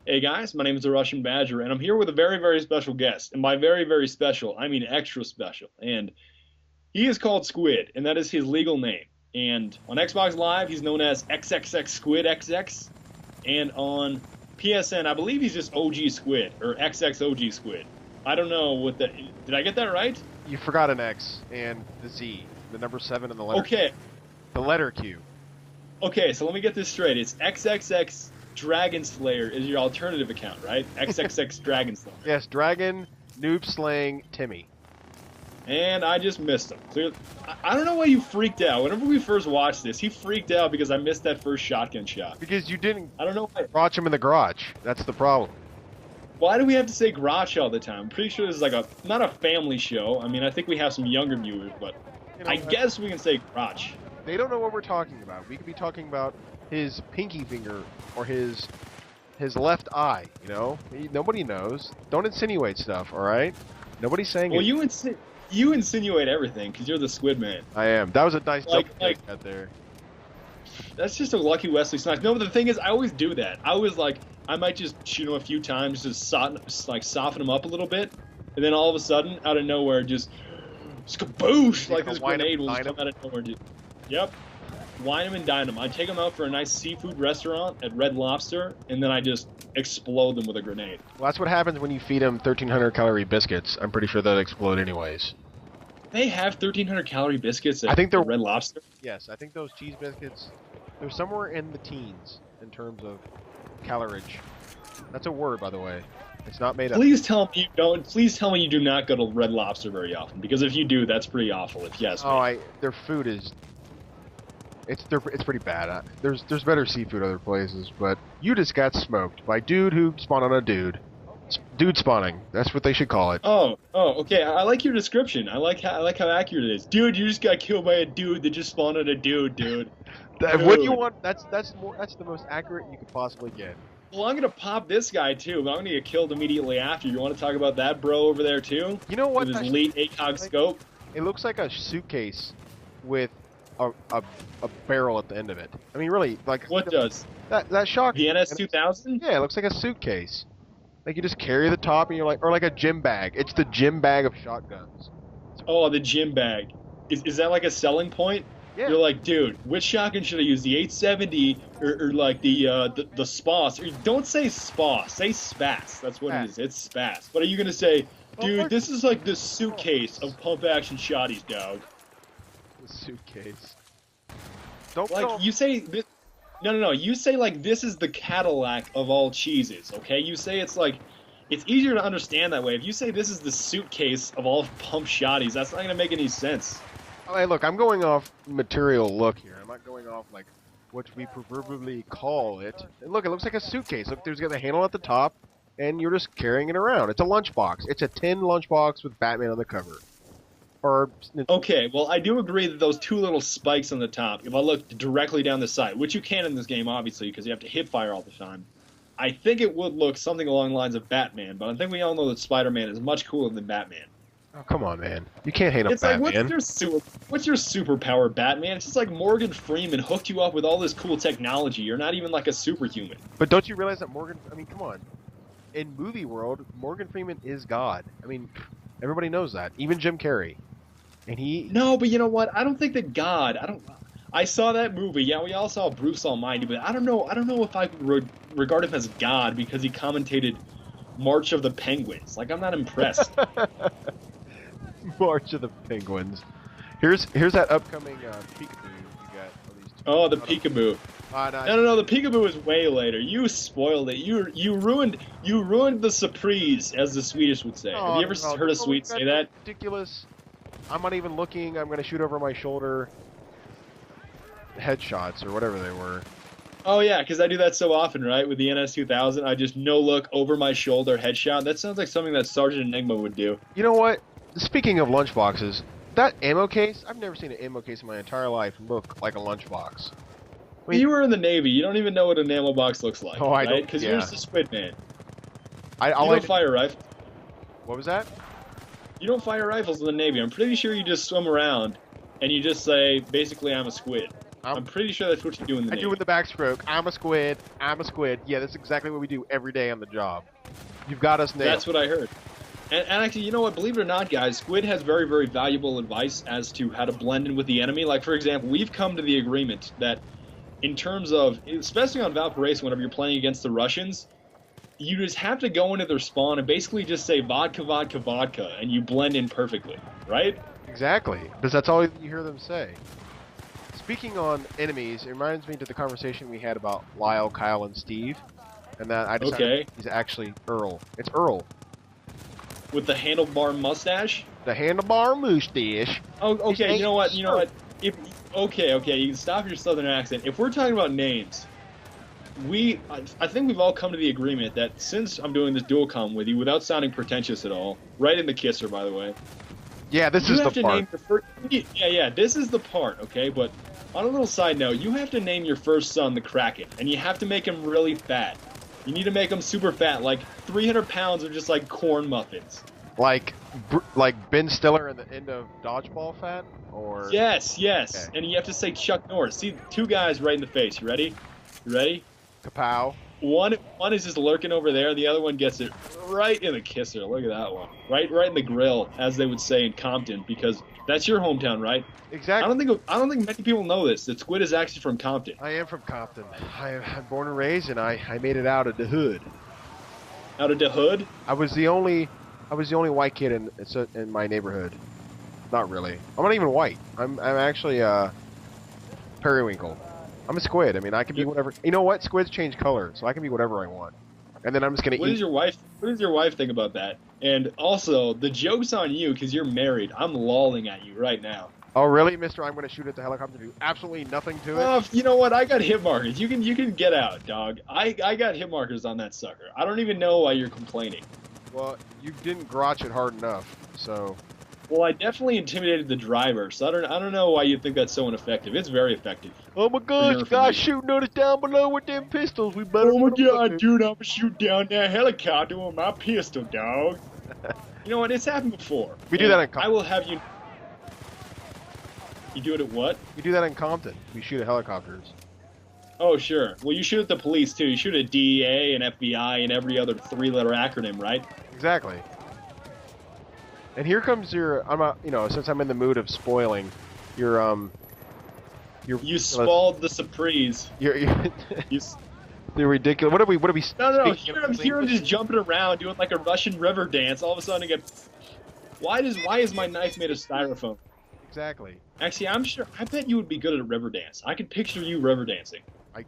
Hey guys, my name is TheRussianBadger, and I'm here with a very, very special guest. And by very, very special, I mean extra special. And he is called Squid, and that is his legal name. And on Xbox Live, he's known as XXX Squid XX. And on PSN, I believe he's just OG Squid, or XX OG Squid. I don't know what that... Did I get that right? You forgot an X and the Z, the number 7 and the letter Okay. Q. The letter Q. Okay, so let me get this straight. It's XXX Dragon Slayer is your alternative account, right? XXX Dragon Slayer. Yes, Dragon, Noob Slaying, Timmy. And I just missed him. Clearly, I don't know why you freaked out. Whenever we first watched this, he freaked out because I missed that first shotgun shot. Because you didn't I don't know why. watch him in the garage. That's the problem. Why do we have to say garage all the time? I'm pretty sure this is like not a family show. I mean, I think we have some younger viewers, but You know I what? guess we can say garage. They don't know what we're talking about. We could be talking about his pinky finger or his left eye, you know? Nobody knows. Don't insinuate stuff, all right? Nobody's saying Well, it. you insinuate everything because you're the Squidman. I am. That was a nice Like- jump like- out there. That's just a lucky Wesley Snipes. No, but the thing is, I always do that. I always I might just shoot him a few times, just soften him up a little bit, and then all of a sudden, out of nowhere, just skaboosh, You're like gonna this wind him, grenade will just dine come out of nowhere. Yep. Wine him and dine him. I take him out for a nice seafood restaurant at Red Lobster, and then I just explode them with a grenade. Well, that's what happens when you feed him 1,300 calorie biscuits. I'm pretty sure they'll explode anyways. They have 1,300 calorie biscuits at, I think they're- at Red Lobster. Yes, I think those cheese biscuits, they're somewhere in the teens in terms of calorage. That's a word, by the way. It's not made up. Please tell me you don't. Please tell me you do not go to Red Lobster very often, because if you do, that's pretty awful. If yes, Oh, their food is. It's pretty bad. There's better seafood other places, but you just got smoked by dude who spawned on a dude. Dude spawning. That's what they should call it. Oh, okay. I like your description. I like how accurate it is. Dude, you just got killed by a dude that just spawned on a dude, dude. What you Dude. want? That's the most accurate you could possibly get. Well, I'm gonna pop this guy too, but I'm gonna get killed immediately after. You want to talk about that bro over there too? You know what? With his that elite shit- ACOG scope. It looks like a suitcase with a barrel at the end of it. I mean, really, like What does? that shock? The NS2000? Yeah, it looks like a suitcase. Like you just carry the top and you're like, or like a gym bag. It's the gym bag of shotguns. Oh, the gym bag. Is that like a selling point? Yeah. You're like, dude, which shotgun should I use? The 870 or like the SPAS? Or don't say SPAS, say SPAS. That's what it is. It's SPAS. What are you gonna say? Dude, this is like the suitcase of pump action shotties, dog. The suitcase. Don't Like you say this. No. You say like this is the Cadillac of all cheeses. Okay. You say it's like. It's easier to understand that way. If you say this is the suitcase of all pump shotties, that's not gonna make any sense. Hey, look, I'm going off material look here. I'm not going off like what we proverbially call it. And look, it looks like a suitcase. Look, there's got a handle at the top, and you're just carrying it around. It's a lunchbox. It's a tin lunchbox with Batman on the cover. Or Okay, well, I do agree that those two little spikes on the top, if I look directly down the side, which you can in this game, obviously, because you have to hip fire all the time, I think it would look something along the lines of Batman, but I think we all know that Spider-Man is much cooler than Batman. oh, come on, man. You can't hate on It's like, Batman. what's your superpower, Batman? It's just like Morgan Freeman hooked you up with all this cool technology. You're not even like a superhuman. But don't you realize that I mean, come on. In movie world, Morgan Freeman is God. I mean, everybody knows that. Even Jim Carrey. And he... No, but you know what? I don't think that God. I saw that movie. Yeah, we all saw Bruce Almighty, but I don't know if I could regard him as God because he commentated March of the Penguins. Like, I'm not impressed. March of the Penguins. Here's that upcoming peekaboo you got. Oh, the peekaboo. No. No, the peekaboo is way later. You spoiled it. You ruined the surprise, as the Swedish would say. Have you ever heard a Swede say that? Ridiculous. I'm not even looking. I'm gonna shoot over my shoulder. Headshots or whatever they were. Oh yeah, because I do that so often, right? With the NS2000, I just no look over my shoulder headshot. That sounds like something that Sergeant Enigma would do. You know what? Speaking of lunchboxes, that ammo case, I've never seen an ammo case in my entire life look like a lunchbox. I mean, You were in the Navy. You don't even know what an ammo box looks like, Oh, I right? don't- Because yeah. you're just a squid man. I You all I don't did- fire rifles. What was that? You don't fire rifles in the Navy. I'm pretty sure you just swim around, and you just say, basically, I'm a squid. I'm pretty sure that's what you do in the I Navy. do in the backstroke. I'm a squid. I'm a squid. Yeah, that's exactly what we do every day on the job. You've got us nailed. That's what I heard. And actually, you know what? Believe it or not, guys, Squid has very, very valuable advice as to how to blend in with the enemy. Like, for example, we've come to the agreement that in terms of, especially on Valparaiso, whenever you're playing against the Russians, you just have to go into their spawn and basically just say vodka, vodka, vodka, and you blend in perfectly, right? Exactly, because that's all you hear them say. Speaking on enemies, it reminds me to the conversation we had about Lyle, Kyle, and Steve, and that I decided he's actually Earl. It's Earl. With the handlebar mustache? The handlebar mustache. Oh, okay, you know what? Okay, you can stop your southern accent. If we're talking about names, I think we've all come to the agreement that since I'm doing this dual comm with you, without sounding pretentious at all, right in the kisser, by the way. Yeah, this is the part. Yeah, this is the part, okay? But on a little side note, you have to name your first son the Kraken, and you have to make him really fat. You need to make him super fat, like 300 pounds of just like corn muffins. Like Ben Stiller in the end of Dodgeball fat? Or Yes. Okay. And you have to say Chuck Norris. See, two guys right in the face. You ready? You ready? Kapow. One is just lurking over there. The other one gets it right in the kisser. Look at that one. Right in the grill, as they would say in Compton, because that's your hometown, right? Exactly. I don't think many people know this. That Squid is actually from Compton. I am from Compton. I'm born and raised, and I made it out of the hood. Out of the hood? I was the only white kid in my neighborhood. Not really. I'm not even white. I'm actually periwinkle. I'm a squid. I mean, I can be whatever. You know what? Squids change color, so I can be whatever I want. And then I'm just gonna eat. What does your wife think about that? And also, the joke's on you because you're married. I'm lolling at you right now. Oh really, Mister? I'm gonna shoot at the helicopter. Do absolutely nothing to it. Oh, you know what? I got hit markers. You can get out, dog. I got hit markers on that sucker. I don't even know why you're complaining. Well, you didn't grotch it hard enough, so. Well, I definitely intimidated the driver, so I don't know why you think that's so ineffective. It's very effective. Oh my gosh, guys shooting at us down below with them pistols. We better. Oh my god, dude, I'm gonna shoot down that helicopter with my pistol, dog. You know what? It's happened before. We do that in Compton. I will have you. You do it at what? We do that in Compton. We shoot at helicopters. Oh, sure. Well, you shoot at the police, too. You shoot at DEA and FBI and every other three-letter acronym, right? Exactly. And here comes your, since I'm in the mood of spoiling, you spoiled the surprise. They're ridiculous. What are we? No. Here I'm just jumping around, doing like a Russian river dance. All of a sudden, I get. Why is my knife made of styrofoam? Exactly. Actually, I'm sure. I bet you would be good at a river dance. I could picture you river dancing.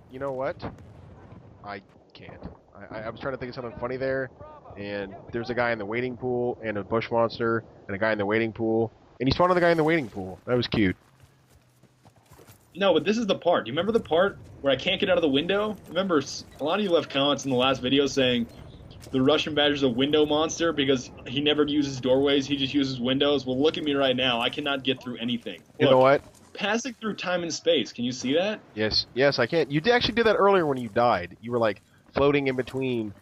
You know what? I can't. I was trying to think of something funny there, and there's a guy in the wading pool, and a bush monster, and a guy in the wading pool, and he spawned on the guy in the wading pool. That was cute. No, but this is the part. Do you remember the part where I can't get out of the window? Remember, a lot of you left comments in the last video saying the Russian Badger's a window monster because he never uses doorways, he just uses windows. Well, look at me right now. I cannot get through anything. You know what? Passing through time and space. Can you see that? Yes, I can. You actually did that earlier when you died. You were like floating in between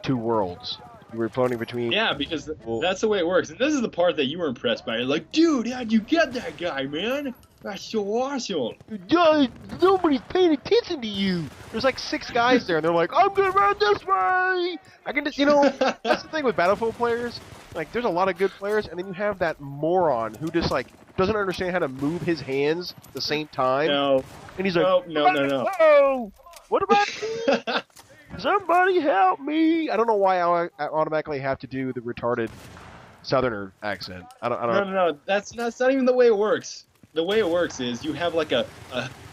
two worlds. You were floating between. Yeah, because that's the way it works. And this is the part that you were impressed by. You're like, dude, how'd you get that guy, man? That's so awesome. Nobody's paying attention to you. There's like 6 guys there, and they're like, I'm gonna run this way. I can just, that's the thing with Battlefield players. Like, there's a lot of good players, and then you have that moron who just like doesn't understand how to move his hands at the same time. No. And he's like, no. Whoa! What about me? Somebody help me! I don't know why I automatically have to do the retarded Southerner accent. I don't know. No. That's not even the way it works. The way it works is you have like a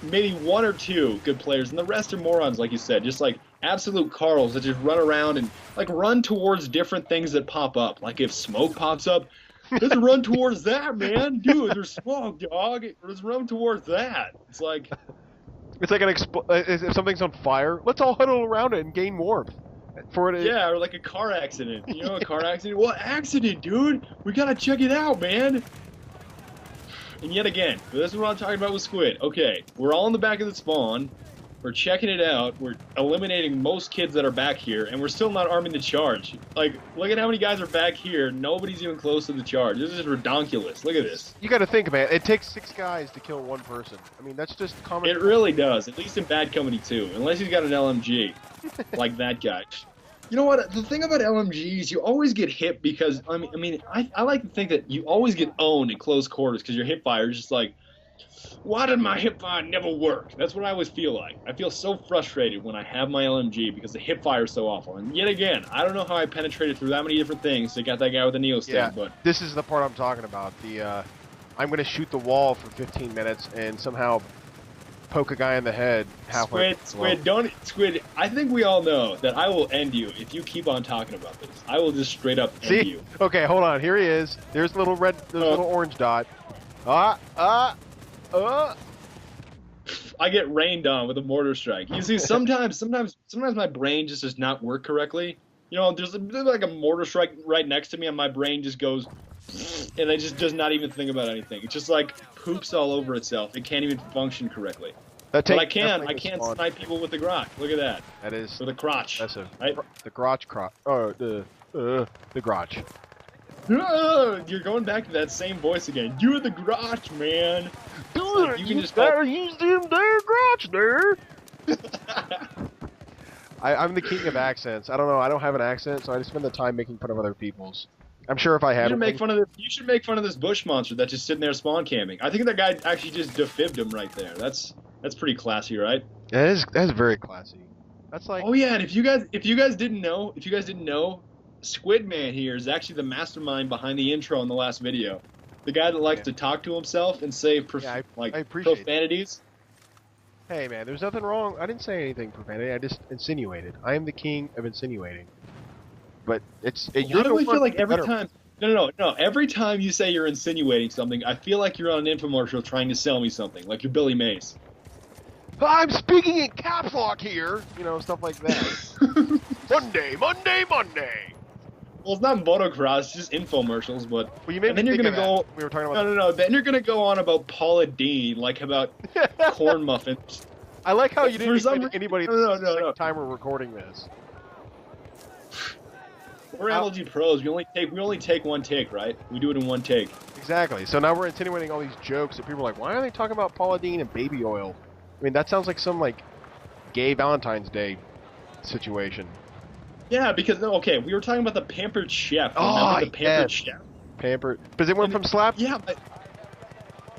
maybe 1 or 2 good players, and the rest are morons, like you said, just like absolute Carls that just run around and like run towards different things that pop up. Like if smoke pops up, let's run towards that, man. Dude, there's smoke, dog. Let's run towards that. It's like if something's on fire, let's all huddle around it and gain warmth. Yeah, or like a car accident. You know, a car accident? What accident, dude? We gotta check it out, man. And yet again, this is what I'm talking about with Squid. Okay, we're all in the back of the spawn. We're checking it out. We're eliminating most kids that are back here, and we're still not arming the charge. Like, look at how many guys are back here. Nobody's even close to the charge. This is redonkulous. Look at this. You got to think, man. It takes 6 guys to kill 1 person. I mean, that's just common. It really does. At least in Bad Company 2, unless he's got an LMG, like that guy. You know what? The thing about LMGs, you always get hit because I like to think that you always get owned in close quarters because your hip fire is just like, why did my hip fire never work? That's what I always feel like. I feel so frustrated when I have my LMG because the hip fire is so awful. And yet again, I don't know how I penetrated through that many different things to get that guy with the Neo stand, but this is the part I'm talking about. The I'm going to shoot the wall for 15 minutes and somehow poke a guy in the head halfway. Squid, I think we all know that I will end you if you keep on talking about this. I will just straight up end you. Okay, hold on. Here he is. There's the little little orange dot. I get rained on with a mortar strike. You see, sometimes my brain just does not work correctly. You know, there's like a mortar strike right next to me, and my brain just goes, and it just does not even think about anything. It just like poops all over itself. It can't even function correctly. But I can snipe people with the grok. Look at that. That is with the crotch. Impressive. Right? The crotch. Oh, the crotch. You're going back to that same voice again. You're the grotch, man. Dude, you can just better use them there grotch there. I'm the king of accents. I don't know. I don't have an accent, so I just spend the time making fun of other people's. I'm sure if I had. You should make fun of this bush monster that's just sitting there spawn camping. I think that guy actually just defibbed him right there. That's pretty classy, right? That's very classy. That's like. Oh yeah, and if you guys didn't know, Squidman here is actually the mastermind behind the intro in the last video. The guy that likes to talk to himself and say profanities. Hey man, there's nothing wrong. I didn't say anything profanity. I just insinuated. I am the king of insinuating. But I really feel like every time. No. Every time you say you're insinuating something, I feel like you're on an infomercial trying to sell me something, like you're Billy Mays. I'm speaking in caps lock here. You know, stuff like that. Monday. Well, it's not motocross, it's just infomercials, but well, you made me think of that. We were talking about no. Then you're gonna go on about Paula Deen, like about corn muffins. I like how you didn't invite anybody at the time we're recording this. We're LG pros. We only take one take, right? We do it in one take. Exactly. So now we're insinuating all these jokes that people are like, why are they talking about Paula Deen and baby oil? I mean, that sounds like some like gay Valentine's Day situation. Yeah, because we were talking about the Pampered Chef. Remember the Pampered Chef? Pampered. Because it went from slap.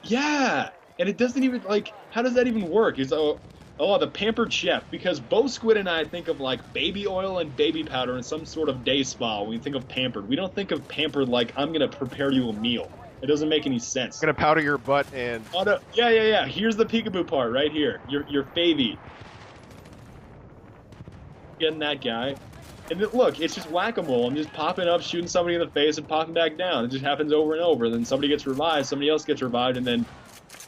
Yeah, and it doesn't even like. How does that even work? Is the Pampered Chef? Because both Squid and I think of like baby oil and baby powder in some sort of day spa when we think of Pampered. We don't think of Pampered like I'm gonna prepare you a meal. It doesn't make any sense. I'm gonna powder your butt and. Oh no! Yeah. Here's the peekaboo part right here. Your favy. Getting that guy. And look, it's just whack-a-mole. I'm just popping up, shooting somebody in the face, and popping back down. It just happens over and over. Then somebody gets revived, somebody else gets revived, and then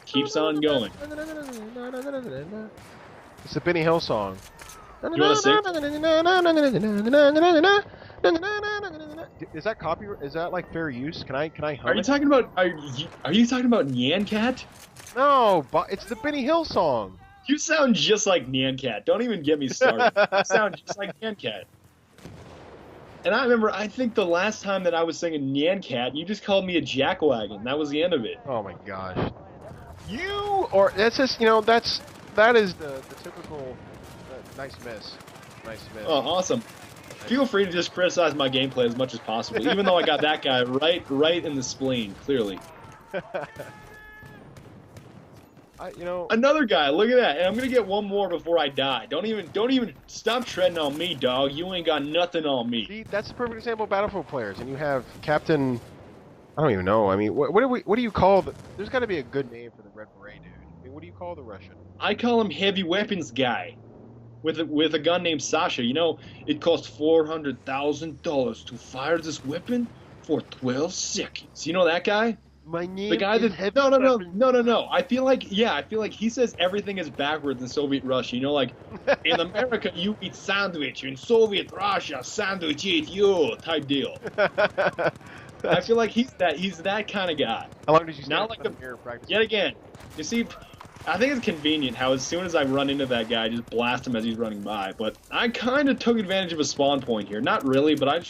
keeps on going. It's the Benny Hill song. You want to sing? Is that copyright? Is that like fair use? Can I hum Are you talking about? Are you talking about Nyan Cat? No, but it's the Benny Hill song. You sound just like Nyan Cat. Don't even get me started. You sound just like Nyan Cat. And I remember, I think the last time that I was singing Nyan Cat, you just called me a jackwagon. That was the end of it. Oh my gosh. That's just, that is the typical, nice miss. Oh, awesome. Feel free to just criticize my gameplay as much as possible, even though I got that guy right in the spleen, clearly. Another guy, look at that, and I'm gonna get one more before I die. Don't even stop treading on me, dog. You ain't got nothing on me. See, that's a perfect example of Battlefield players, and you have Captain. I don't even know. I mean, what do you call the? There's got to be a good name for the Red Beret dude. I mean, what do you call the Russian? I call him Heavy Weapons Guy, with a gun named Sasha. You know, it costs $400,000 to fire this weapon for 12 seconds. You know that guy? My name the guy is that no. I feel like he says everything is backwards in Soviet Russia. You know, like in America you eat sandwich, in Soviet Russia sandwich eat you type deal. I feel like he's that kind of guy. How long did you stay like in here practicing? Yet again, you see, I think it's convenient how as soon as I run into that guy, I just blast him as he's running by. But I kind of took advantage of a spawn point here. Not really, but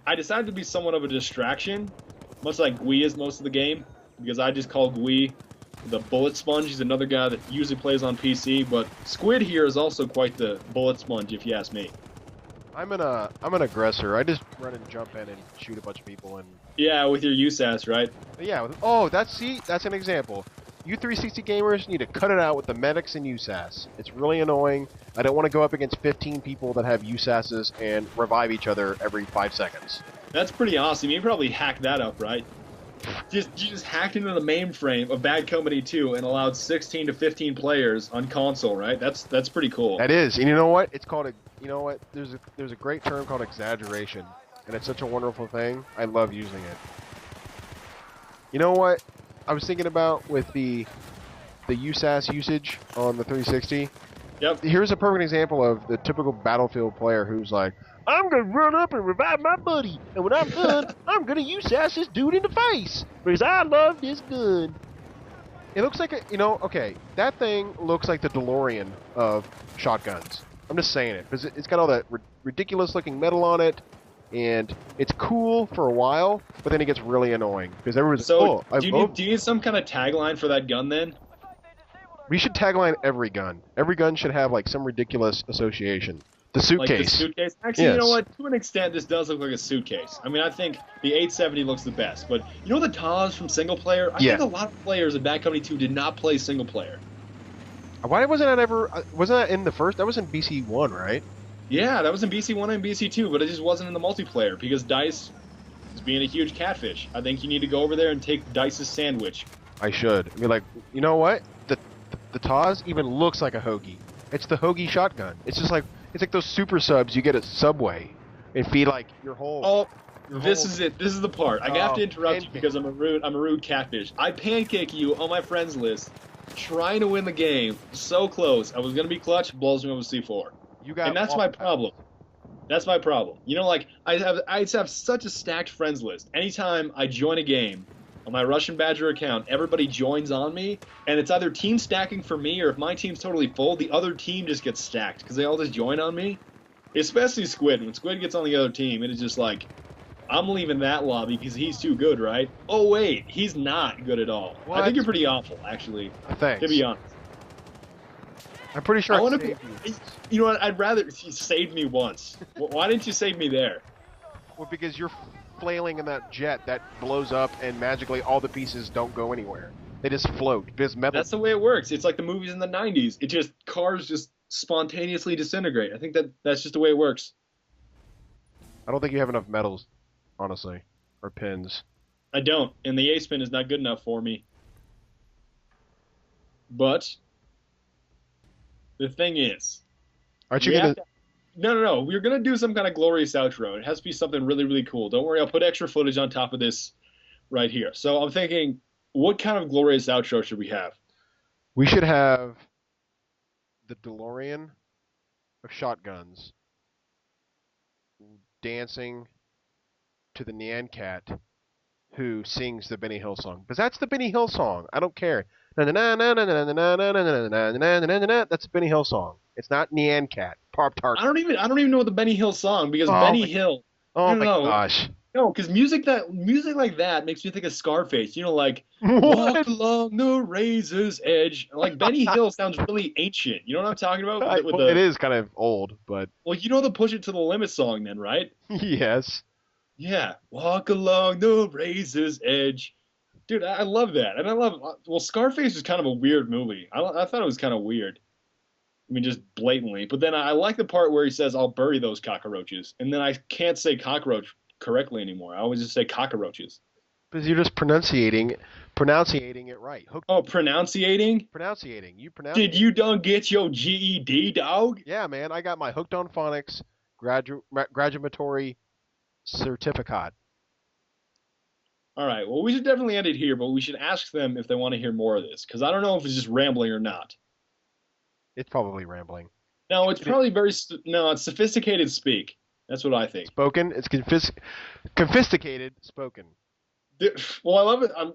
I decided to be somewhat of a distraction, much like Gui is most of the game, because I just call Gui the bullet sponge. He's another guy that usually plays on PC, but Squid here is also quite the bullet sponge, if you ask me. I'm an aggressor. I just run and jump in and shoot a bunch of people and. Yeah, with your USAS, right? Yeah. Oh, that's an example. You 360 gamers need to cut it out with the medics and USAS. It's really annoying. I don't want to go up against 15 people that have USASs and revive each other every 5 seconds. That's pretty awesome. You probably hacked that up, right? You just hacked into the mainframe of Bad Company 2 and allowed 16 to 15 players on console, right? That's pretty cool. That is, and you know what? It's called there's a great term called exaggeration, and it's such a wonderful thing. I love using it. You know what I was thinking about with the USAS usage on the 360? Yep. Here's a perfect example of the typical Battlefield player who's like, I'm gonna run up and revive my buddy, and when I'm done, I'm gonna USAS this dude in the face because I love this gun. It looks like okay, that thing looks like the DeLorean of shotguns. I'm just saying it because it's got all that ridiculous-looking metal on it, and it's cool for a while, but then it gets really annoying because everyone's so. Do you need some kind of tagline for that gun then? We should tagline every gun. Every gun should have like some ridiculous association. The suitcase. Like the suitcase? Actually, yes. You know what? To an extent, this does look like a suitcase. I mean, I think the 870 looks the best, but you know the TAWs from single player? I think a lot of players in Bad Company 2 did not play single player. Why wasn't that in the first? That was in BC1, right? Yeah, that was in BC1 and BC2, but it just wasn't in the multiplayer because DICE is being a huge catfish. I think you need to go over there and take DICE's sandwich. I should. I mean, like, you know what? The TAWs even looks like a hoagie. It's the hoagie shotgun. It's just like those super subs you get at Subway and feed like your whole. Oh, this is it. This is the part. I have to interrupt you because I'm a rude catfish. I pancake you on my friends list, trying to win the game. So close. I was gonna be clutch. Blows me over C4. And that's my problem. That's my problem. You know, like I have such a stacked friends list. Anytime I join a game on my TheRussianBadger account, everybody joins on me, and it's either team stacking for me, or if my team's totally full, the other team just gets stacked because they all just join on me. Especially Squid. When Squid gets on the other team, it is just like, I'm leaving that lobby because he's too good, right? Oh wait, he's not good at all. What? I think you're pretty awful, actually. Thanks. To be honest. I'm pretty sure I saved you. You know what? I'd rather you saved me once. Why didn't you save me there? Well, because you're flailing in that jet that blows up, and magically all the pieces don't go anywhere. They just float. Because metal. That's the way it works. It's like the movies in the 90s. It just cars just spontaneously disintegrate. I think that's just the way it works. I don't think you have enough metals, honestly, or pins. I don't, and the ace pin is not good enough for me. But the thing is, aren't you gonna? No. We're gonna do some kind of glorious outro. It has to be something really, really cool. Don't worry, I'll put extra footage on top of this right here. So I'm thinking, what kind of glorious outro should we have? We should have the DeLorean of shotguns dancing to the Nyan Cat who sings the Benny Hill song. Because that's the Benny Hill song. I don't care. That's the Benny Hill song. It's not Nyan Cat. Pop-Tart. I don't even know the Benny Hill song because Benny Hill. Oh my gosh. No, because music like that makes me think of Scarface. You know, like walk along the razor's edge. Like Benny Hill sounds really ancient. You know what I'm talking about? It is kind of old, but well, you know the Push It to the Limit song, then, right? Yes. Yeah, walk along the razor's edge. Dude, I love that, and I love. Well, Scarface is kind of a weird movie. I thought it was kind of weird. I mean, just blatantly. But then I like the part where he says, "I'll bury those cockroaches," and then I can't say cockroach correctly anymore. I always just say cockroaches. Because you're just pronouncing it right. Pronunciating? Pronunciating. You pronounce. Did you don't get your GED, dog? Yeah, man. I got my Hooked on Phonics graduatory certificate. All right. Well, we should definitely end it here, but we should ask them if they want to hear more of this, because I don't know if it's just rambling or not. It's probably rambling. No, it's probably it's sophisticated speak. That's what I think. Spoken? It's sophisticated spoken. Well, I love it. I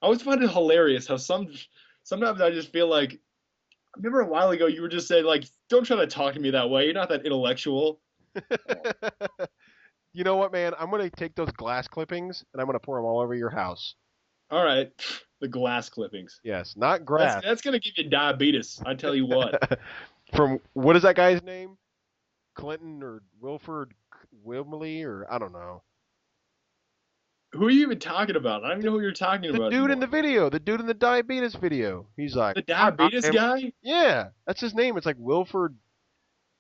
always find it hilarious how some Sometimes I just feel like I remember a while ago you were just saying like, don't try to talk to me that way. You're not that intellectual. You know what, man? I'm gonna take those glass clippings and I'm gonna pour them all over your house. All right, the glass clippings. Yes, not That's grass. that's gonna give you diabetes. I tell you what. From what is that guy's name? Clinton or Wilford Wimley or I don't know. Who are you even talking about? I don't even know who you're talking The about dude in the anymore. video, the dude in the diabetes video. He's like, The I got diabetes him. guy? Yeah, that's his name. It's like Wilford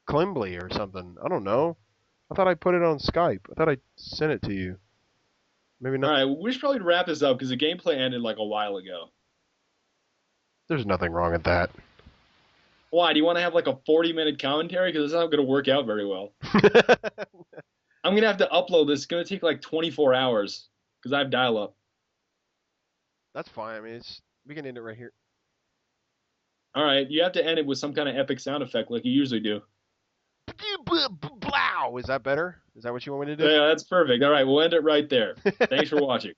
Climbley or something. I don't know. I thought I put it on Skype. I thought I sent it to you. Maybe All not. right, we should probably wrap this up because the gameplay ended like a while ago. There's nothing wrong with that. Why? Do you want to have like a 40-minute commentary? Because it's not going to work out very well. I'm going to have to upload this. It's going to take like 24 hours because I have dial-up. That's fine. I mean, we can end it right here. All right, you have to end it with some kind of epic sound effect like you usually do. Blow! Is that better? Is that what you want me to do? Yeah, that's perfect. All right, we'll end it right there. Thanks for watching.